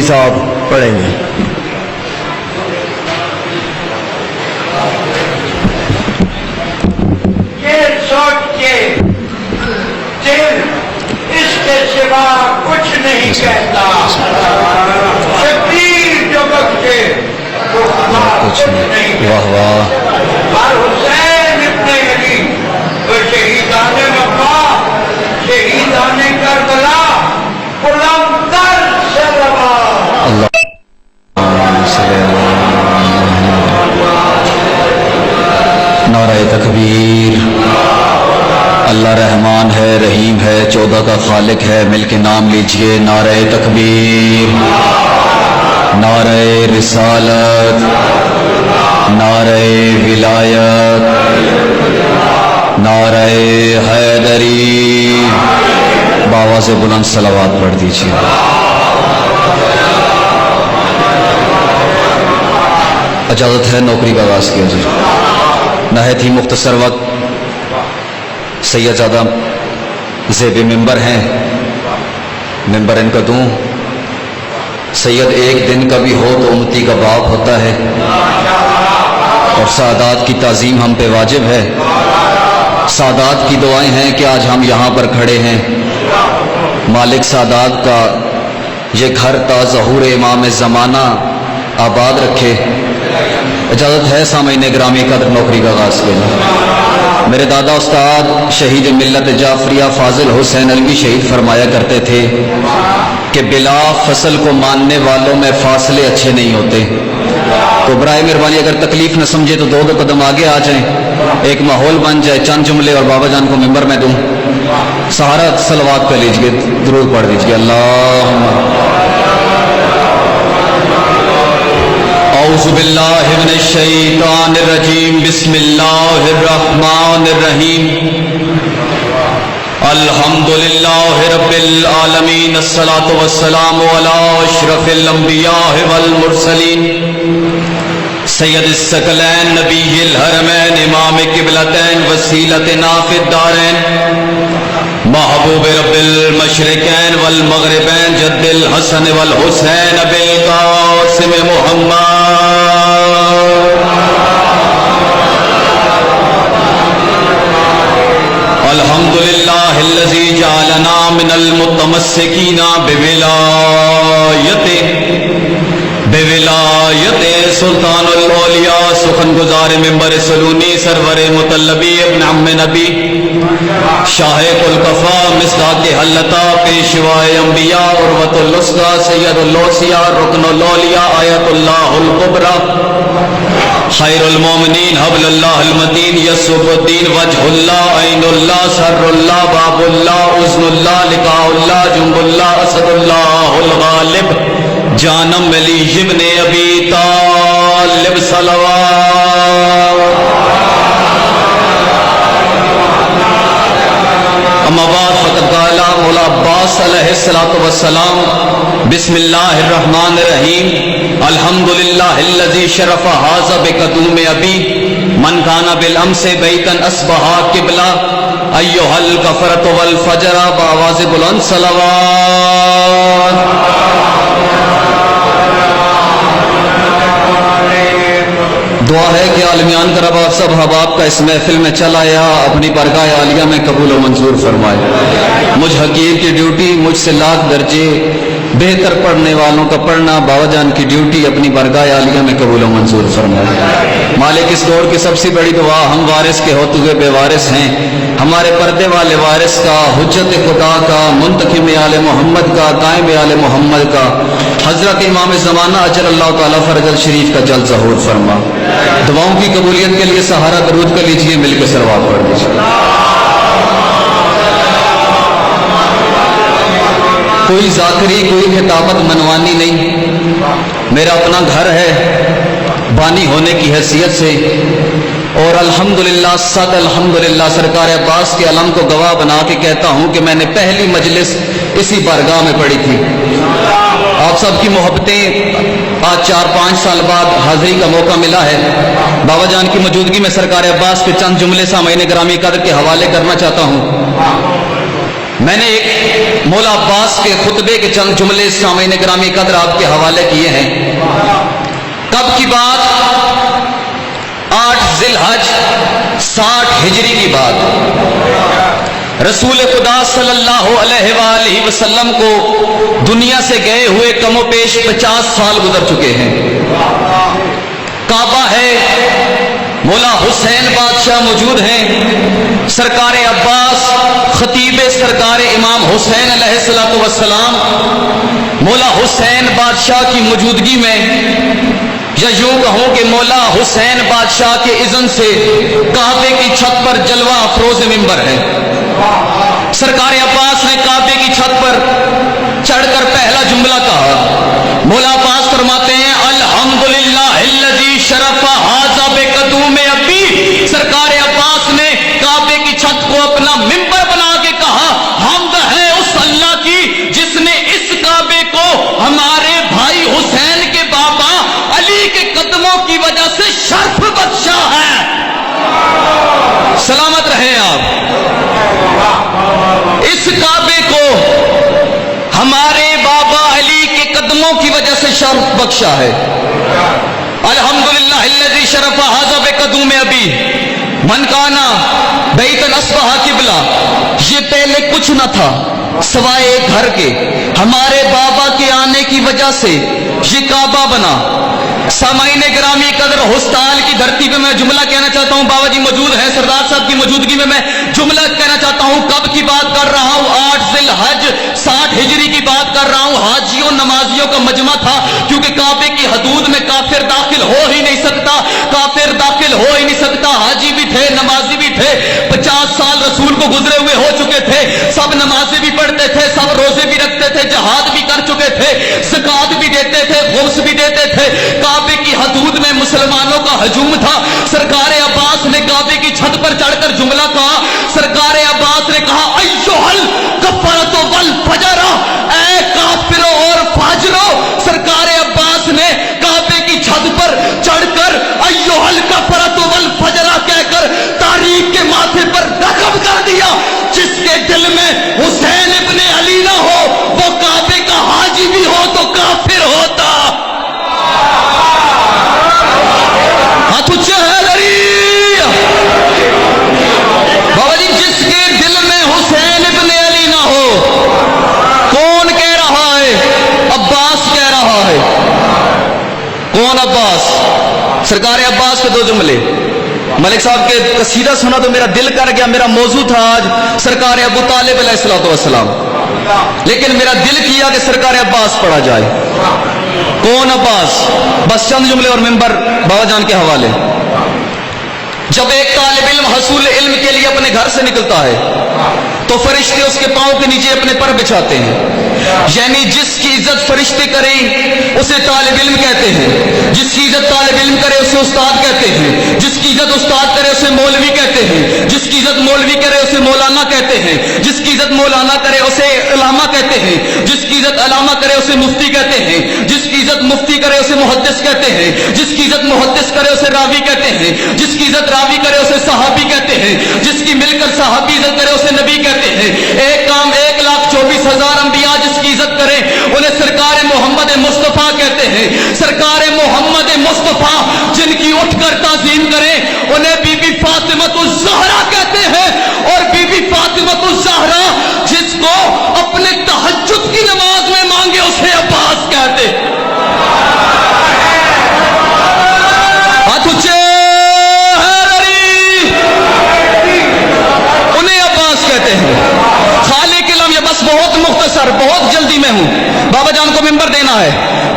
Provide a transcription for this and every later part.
صاحب پڑھیں گے۔ یہ سوچ کے دل اس کے سوا کچھ نہیں کہتا، شبیر جو بخشے تو کچھ نہیں واہ واہ، اور حسین ابن علی وہ شہیدان مکہ شہیدان کربلا بلند تر سلوا اللہ نعرہ تکبیر۔ اللہ رحمان ہے، رحیم ہے، 14 کا خالق ہے، مل کے نام لیجئے، نعرہ تکبیر، نعرہ رسالت، نعرہ ولایت، نعرہ حیدری۔ بآواز بلند صلوات پڑھ دیجئے۔ اجازت ہے نوکری کا آغاز کیا جائے۔ نہایت ہی مختصر وقت، سید زادہ زیب ممبر ہیں، ممبر ان کا دوں۔ سید ایک دن کا بھی ہو تو امتی کا باپ ہوتا ہے، اور سادات کی تعظیم ہم پہ واجب ہے۔ سادات کی دعائیں ہیں کہ آج ہم یہاں پر کھڑے ہیں۔ مالک سادات کا یہ گھر تا ظہور امام زمانہ آباد رکھے۔ اجازت ہے سامعین گرامی قدر نوکری کا آغاز کیا جائے۔ میرے دادا استاد شہید ملت جعفریہ فاضل حسین علوی شہید فرمایا کرتے تھے کہ بلا فصل کو ماننے والوں میں فاصلے اچھے نہیں ہوتے۔ تو برائے مہربانی اگر تکلیف نہ سمجھے تو 2 قدم آگے آ جائیں، ایک ماحول بن جائے، چند جملے اور بابا جان کو ممبر میں دوں۔ سہارا صلوات کر لیجیے، درود پڑھ دیجیے۔ اللہم اعوذ باللہ من الشیطان الرجیم، بسم اللہ الرحمن الرحیم، الحمدللہ رب العالمین، الصلاۃ والسلام علی اشرف الانبیاء والمرسلین، سید الثقلین نبی الحرمین، امام قبلتین، وسیلتنا فی الدارین، محبوب رب المشرقین والمغربین، جد الحسن والحسین ابی القاسم محمد، الحمدللہ الذی جعلنا من المتمسکین بولایت سلطان الاولیاء، سخن گزار ممبر سلونی، سرور مطلبی ابن عم نبی، شاہ کلکفا، مصداق حلتا، پیشوائے انبیاء، عروۃ الوثقی، سید الاوصیاء، رکن الاولیاء، آیت اللہ الکبریٰ، خیر المومنین، حبل اللہ المتین، یسوف الدین، وجہ اللہ، عین اللہ، سر اللہ، باب اللہ، اذن اللہ، لقاء اللہ، جنب اللہ، اسد اللہ الغالب، جانم علی ابن ابی طالب، صلوات۔ اما بعد فقد قال مولا عباس علیہ الصلوۃ والسلام، بسم اللہ الرحمن الرحیم، الحمدللہ الذی شرف ھذا بقدوم ابی، من کان بالامس بیتا اصبح قبلہ، ایھا الکفرۃ والفجر، بآواز بلند صلوات۔ دعا ہے کہ عالمیان کا رب آپ سب حباب کا اس محفل میں چل آیا، اپنی برگاہ عالیہ میں قبول و منظور فرمائے۔ مجھ حقیر کی ڈیوٹی مجھ سے لاکھ درجے بہتر پڑھنے والوں کا پڑھنا، بابا جان کی ڈیوٹی اپنی برگاہ عالیہ میں قبول و منظور فرمائے۔ مالک اس دور کی سب سے بڑی دعا، ہم وارث کے ہوتے ہوئے بے وارث ہیں، ہمارے پردے والے وارث کا، حجت خدا کا، منتخب آل محمد کا، قائم آل محمد کا، حضرت امام زمانہ اجل اللہ تعالیٰ فرج الشریف کا جل ظہور فرما۔ دعاؤں کی قبولیت کے لیے سہارا درود کر لیجئے، مل کے صلوات پڑھ لیجئے۔ کوئی ذاکری، کوئی خطابت منوانی نہیں، میرا اپنا گھر ہے بانی ہونے کی حیثیت سے، اور الحمدللہ صد الحمدللہ سرکار عباس کے علم کو گواہ بنا کے کہتا ہوں کہ میں نے پہلی مجلس اسی بارگاہ میں پڑھی تھی۔ آپ سب کی محبتیں آج 4-5 سال بعد حاضری کا موقع ملا ہے۔ بابا جان کی موجودگی میں سرکار عباس کے چند جملے سامعین گرامی قدر کے حوالے کرنا چاہتا ہوں۔ میں نے ایک مولا عباس کے خطبے کے چند جملے سامعین گرامی قدر آپ کے حوالے کیے ہیں. کب کی بات؟ 8 ذی الحج 60 ہجری کی بات. رسول خدا صلی اللہ علیہ وآلہ وسلم کو دنیا سے گئے ہوئے کم و بیش 50 سال گزر چکے ہیں. کعبہ ہے، مولا حسین بادشاہ موجود ہیں، سرکار عباس خطیب سرکار امام حسین علیہ السلام مولا حسین بادشاہ کی موجودگی میں، یا یوں کہوں کہ مولا حسین بادشاہ کے اذن سے کعبے کی چھت پر جلوہ افروز ممبر ہے. سرکار عباس نے کعبے کی چھت پر چڑھ کر پہلا جملہ کہا. مولا عباس فرماتے ہیں الحمدللہ الذی شرف ھذا بقدوم ابی. سرکار عباس نے کعبے کی چھت کو اپنا ممبر بنا کے کہا حمد ہے اس اللہ کی جس نے اس کعبے کو ہمارے بھائی حسین کے بابا علی کے قدموں کی وجہ سے شرف بخشا ہے. سلامت رہیں آپ. اس کعبے کو ہمارے بابا علی کے قدموں کی وجہ سے شرف بخشا ہے. الحمدللہ الذی شرف ھذا بقدوم ابی من کانا بیتا اصبح قبلہ. یہ پہلے کچھ نہ تھا سوائے ایک گھر کے، ہمارے بابا کے آنے کی وجہ سے یہ کعبہ بنا. سامعین گرامی قدر ہستال کی دھرتی پہ میں جملہ کہنا چاہتا ہوں. بابا جی موجود ہیں، سردار صاحب کی موجودگی میں جملہ کہنا چاہتا ہوں. کب کی بات کر رہا ہوں؟ 8 ذی الحج 60 ہجری کی بات کر رہا ہوں. حاجیوں نمازیوں کا مجمع تھا، کیونکہ کعبے کی حدود میں کافر داخل ہو ہی نہیں سکتا. کافر داخل ہو ہی نہیں سکتا. حاجی بھی تھے، نمازی بھی تھے. 50 سال رسول کو گزرے ہوئے ہو چکے تھے. سب نمازیں بھی پڑھتے تھے، سب روزے بھی رکھتے تھے، جہاد بھی کر چکے تھے، زکات بھی دیتے تھے، خمس بھی دیتے تھے. کعبے کی حدود میں مسلمانوں کا ہجوم تھا. سرکار عباس نے کعبے کی چھت پر چڑھ کر جملہ کہا. سرکار عباس نے کہا ایھل کفرۃ والفجر، اے کافروں اور فاجروں. سرکار عباس نے کعبے کی چھت پر چڑھ کر ایھل کفرۃ والفجر کہہ کر تاریخ کے ماتھے پر رقم کر دیا. جس کے دل میں حسین ابن علی نہ ہو وہ کعبے کا حاجی بھی ہو تو کافر ہوتا. ہاتھ اونچا ہے دری. بابا جی جس کے دل میں حسین ابن علی نہ ہو، کون کہہ رہا ہے؟ عباس کہہ رہا ہے. کون عباس؟ سرکار عباس کے 2 جملے. ملک صاحب کے قصیدہ سنا تو میرا دل کر گیا. میرا موضوع تھا آج سرکار ابو طالب علیہ السلام، لیکن میرا دل کیا کہ سرکار عباس پڑھا جائے. کون عباس؟ بس چند جملے اور ممبر بابا جان کے حوالے. جب ایک طالب علم حصول علم کے لیے اپنے گھر سے نکلتا ہے تو فرشتے اس کے پاؤں کے نیچے اپنے پر بچھاتے ہیں. یعنی جس کی عزت فرشتے کریں اسے طالب علم کہتے ہیں، جس کی عزت طالب علم کرے اسے استاد کہتے ہیں، جس کی عزت استاد کرے اسے مولوی کہتے ہیں، جس کی عزت مولوی کرے اسے مولانا کہتے ہیں، جس کی عزت مولانا کرے اسے علامہ کہتے ہیں، جس کی عزت علامہ کرے اسے مفتی کہتے ہیں، جس کی عزت مفتی کرے اسے محدث کہتے ہیں، جس کی عزت محدث کرے اسے راوی کہتے ہیں، جس کی عزت راوی کرے اسے صحابی کہتے ہیں، جس کی مل کر صحابی عزت کرے اسے نبی کہتے ہیں. ایک کام 1,24,000 انبیاء جس کی عزت کرے انہیں سرکار محمد مصطفیٰ کہتے ہیں. سرکار محمد مصطفیٰ جن کی اٹھ کر تعظیم کرے انہیں بی بی فاطمۃ الزہرا کہتے ہیں. اور بی بی فاطمۃ الزہرا جس کو اپنے تہجد کی نماز میں مانگے اسے عباس کہتے. ہاتھ اونچے کہتے ہیں. خالق علم. یہ بس بہت مختصر، بہت جلدی میں ہوں. بابا جان کو ممبر دینا ہے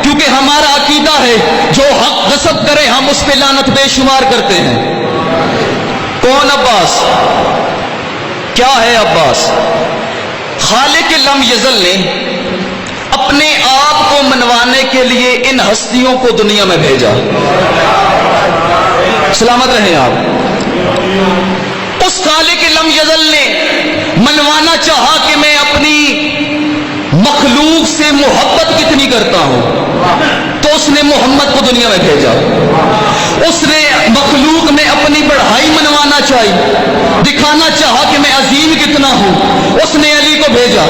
کیونکہ ہمارا عقیدہ ہے جو حق غصب کرے ہم اس پہ لعنت بے شمار کرتے ہیں. کون عباس؟ کیا ہے عباس؟ خالق لم یزل نے اپنے آپ کو منوانے کے لیے ان ہستیوں کو دنیا میں بھیجا. سلامت رہیں آپ. اس خالق لم یزل نے منوانا چاہا کہ میں اپنی مخلوق سے محبت کتنی کرتا ہوں تو اس نے محمد کو دنیا میں بھیجا. اس نے مخلوق میں اپنی بڑھائی بڑائی منوانا چاہی، دکھانا چاہا کہ میں عظیم کتنا ہوں، اس نے علی کو بھیجا۔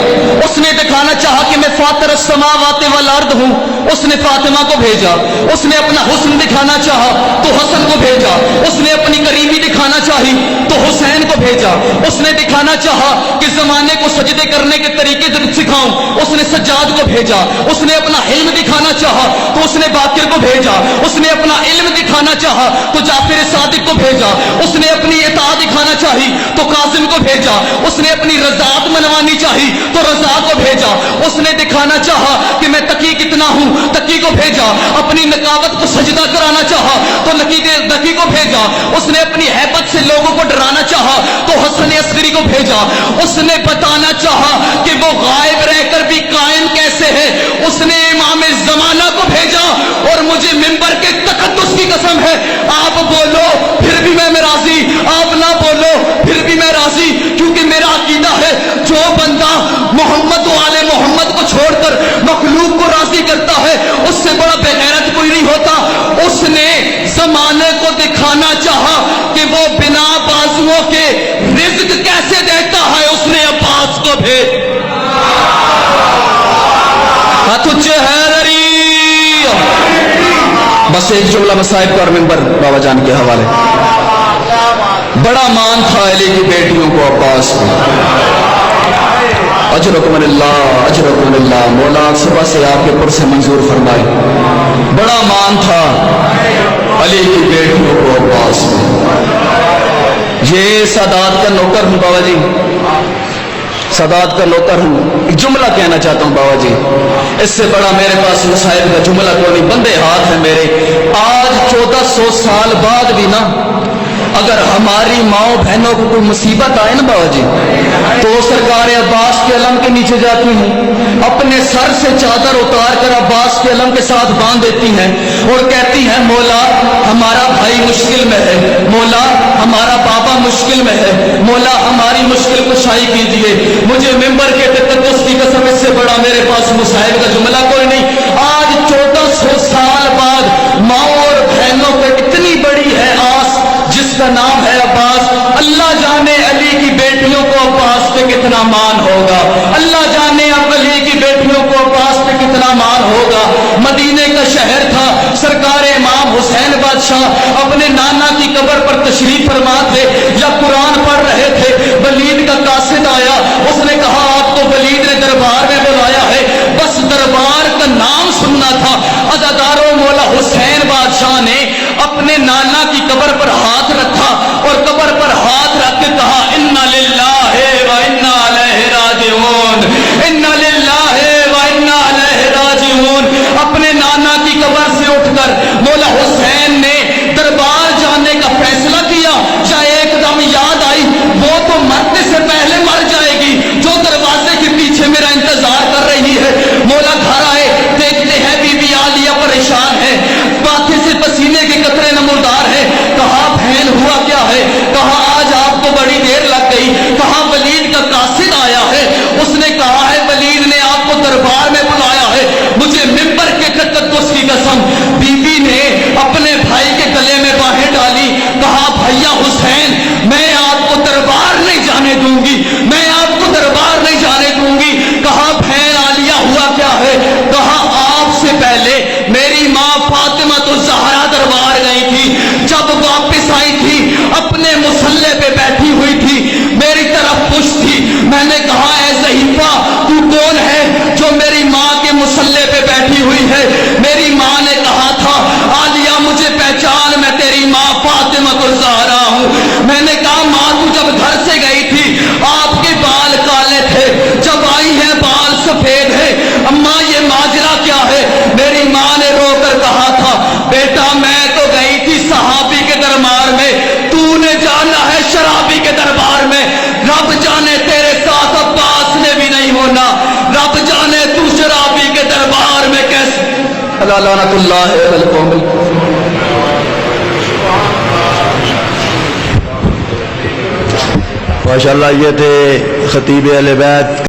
اس نے دکھانا چاہا کہ میں فاطر السماوات والارض ہوں، اس نے فاطمہ کو بھیجا۔ اس نے اپنا حسن دکھانا چاہا تو حسن کو بھیجا۔ اس نے اپنی قریبی دکھانا چاہی تو حسین کو بھیجا۔ اس نے دکھانا چاہا کہ زمانے کو سجدے کرنے کے طریقے سکھاؤں، اس نے سجاد کو بھیجا۔ اس نے اپنا علم دکھانا چاہا تو اس نے باقر کو بھیجا۔ اس نے اپنا علم دکھانا چاہا تو جعفر صادق کو بھیجا۔ اس نے اپنی اطاعت دکھانا چاہی تو قاسم کو بھیجا۔ اس نے اپنی رضاعت منوانی چاہی تو رضا کو بھیجا۔ اس نے دکھانا چاہا کہ میں تقی کتنا ہوں، تقی کو بھیجا۔ اپنی نقاوت کو سجدہ کرانا چاہا تو نقی کو بھیجا۔ اس نے اپنی ہیبت سے لوگوں کو ڈرانا چاہا تو حسن عسکری کو بھیجا۔ اس نے بتانا چاہا کہ وہ غائب رہ کر بھی قائم کیسے ہے، اس نے امام زمانہ کو بھیجا۔ اور مجھے منبر کے تقدس کی قسم ہے، آپ بولو پھر بھی میں راضی، آپ نہ بولو پھر بھی میں راضی، کیونکہ میرا عقیدہ ہے جو بندہ محمد و آل محمد کو چھوڑ کر مخلوق کو راضی کرتا ہے اس سے بڑا بے غیرت کوئی نہیں ہوتا۔ اس نے زمانے کو دکھانا چاہا کہ وہ بنا بازوؤں کے رزق کیسے دیتا ہے، اس نے عباس کو بھیج۔ بس ایک جملہ مصائب کا اور منبر بابا جان کے حوالے۔ بڑا مان تھا علی کی بیٹیوں کو عباس کو، اجرکم اللہ اجرکم اللہ، مولا صبح سے آپ کے پر سے منظور فرمائے۔ بڑا مان تھا علی کی بیٹیوں کو عباس کو۔ یہ سادات کا نوکر ہوں بابا جی، سادات کا نوکر ہوں۔ ایک جملہ کہنا چاہتا ہوں بابا جی، اس سے بڑا میرے پاس مسائل کا جملہ کوئی نہیں، بندے ہاتھ ہیں میرے۔ آج 1400 سال بعد بھی نا اگر ہماری ماؤں بہنوں کو کوئی مصیبت آئے نا بابا جی تو سرکار عباس کے علم کے نیچے جاتی ہیں، اپنے سر سے چادر اتار کر عباس کے علم کے ساتھ باندھ دیتی ہیں اور کہتی ہیں مولا ہمارا بھائی مشکل میں ہے، مولا ہمارا بابا مشکل میں ہے، مولا ہماری مشکل کشائی کیجیے۔ مجھے ممبر کے تقدس کی قسم اس سے بڑا میرے پاس مصائب کا جملہ کوئی نہیں۔ آج 1400 سال بعد ماؤں اور بہنوں کو اتنی بڑی ہے آس جس کا نام ہے عباس۔ اللہ جانے علی کی بیٹیوں کو عباس پہ کتنا مان ہوگا، اللہ جانے اب علی کی بیٹیوں کو عباس پہ کتنا مان ہوگا۔ مدینے کا شہر تھا، سرکار امام حسین بادشاہ اپنے نانا کی قبر پر تشریف فرما تھے یا قرآن پڑھ رہے تھے، ولید کا قاصد آیا، اس نے کہا آپ کو ولید نے دربار میں بلایا ہے، بس دربار کا نام سننا تھا۔ عزاداروں مولا حسین بادشاہ نے اپنے نانا کی قبر پر ہاتھ رکھا اور قبر پر ہاتھ رکھ کے کہا انا للہ و انا الیہ راجعون، انا للہ و انا الیہ راجعون۔ اپنے نانا کی قبر سے اٹھ کر مولا حسین نے دربار جانے کا فیصلہ کیا۔ چاہے ایک دم یاد آئی وہ تو مرنے سے پہلے مر جائے گی جو دروازے کے پیچھے میرا انتظار کر رہی ہے۔ مولا گھر آئے، دیکھتے ہیں بی بی عالیہ پریشان ہے، ماتھے سے پسینے کے قطرے نمودار ہے۔ کہا بہن ہوا کیا ہے؟ کہا آج آپ کو بڑی دیر لگ گئی۔ کہا ولید کا قاصد آیا ہے، اس نے کہا ہے ولید نے آپ کو دربار میں بلایا ہے۔ مجھے ممبر کے تقدس کی قسم، بی بی نے اپنے بھائی کے گلے میں باہیں ڈالی، کہا بھیا حسین میں آپ کو دربار نہیں جانے دوں گی، میں آپ کو دربار نہیں جانے دوں گی۔ کہا بہن عالیہ ہوا کیا ہے؟ کہا آپ سے پہلے میری ماں فاطمہ تو زہرا دربار گئی تھی، جب واپس آئی تھی اپنے مصلے پہ بیٹھی ہوئی تھی، میری طرف پش تھی۔ میں نے کہا اے ضعیفہ تو کون ہے جو میری ماں کے مصلے پہ بیٹھی ہوئی ہے؟ میری ماں نے کہا تھا عالیہ مجھے پہچان، میں تیری ماں فاطمہ کو زہرا ہوں۔ میں نے کہا ماں تو جب گھر سے گئی تھی آپ کے بال کالے تھے، جب آئی ہے بال سفید ہے، اماں یہ ماجرا کیا ہے؟ میری ماں نے رو کر کہا تھا بیٹا میں تو گئی تھی صحابی کے دربار میں، تو نے جانا ہے شرابی کے دربار میں۔ رب جانے تیرے ساتھ عباس نے بھی نہیں ہونا، رب جانے تو شرابی کے دربار میں کیسے۔ لعنت اللہ علی القوم۔ ماشاءاللہ یہ تھے خطیب اہل بیت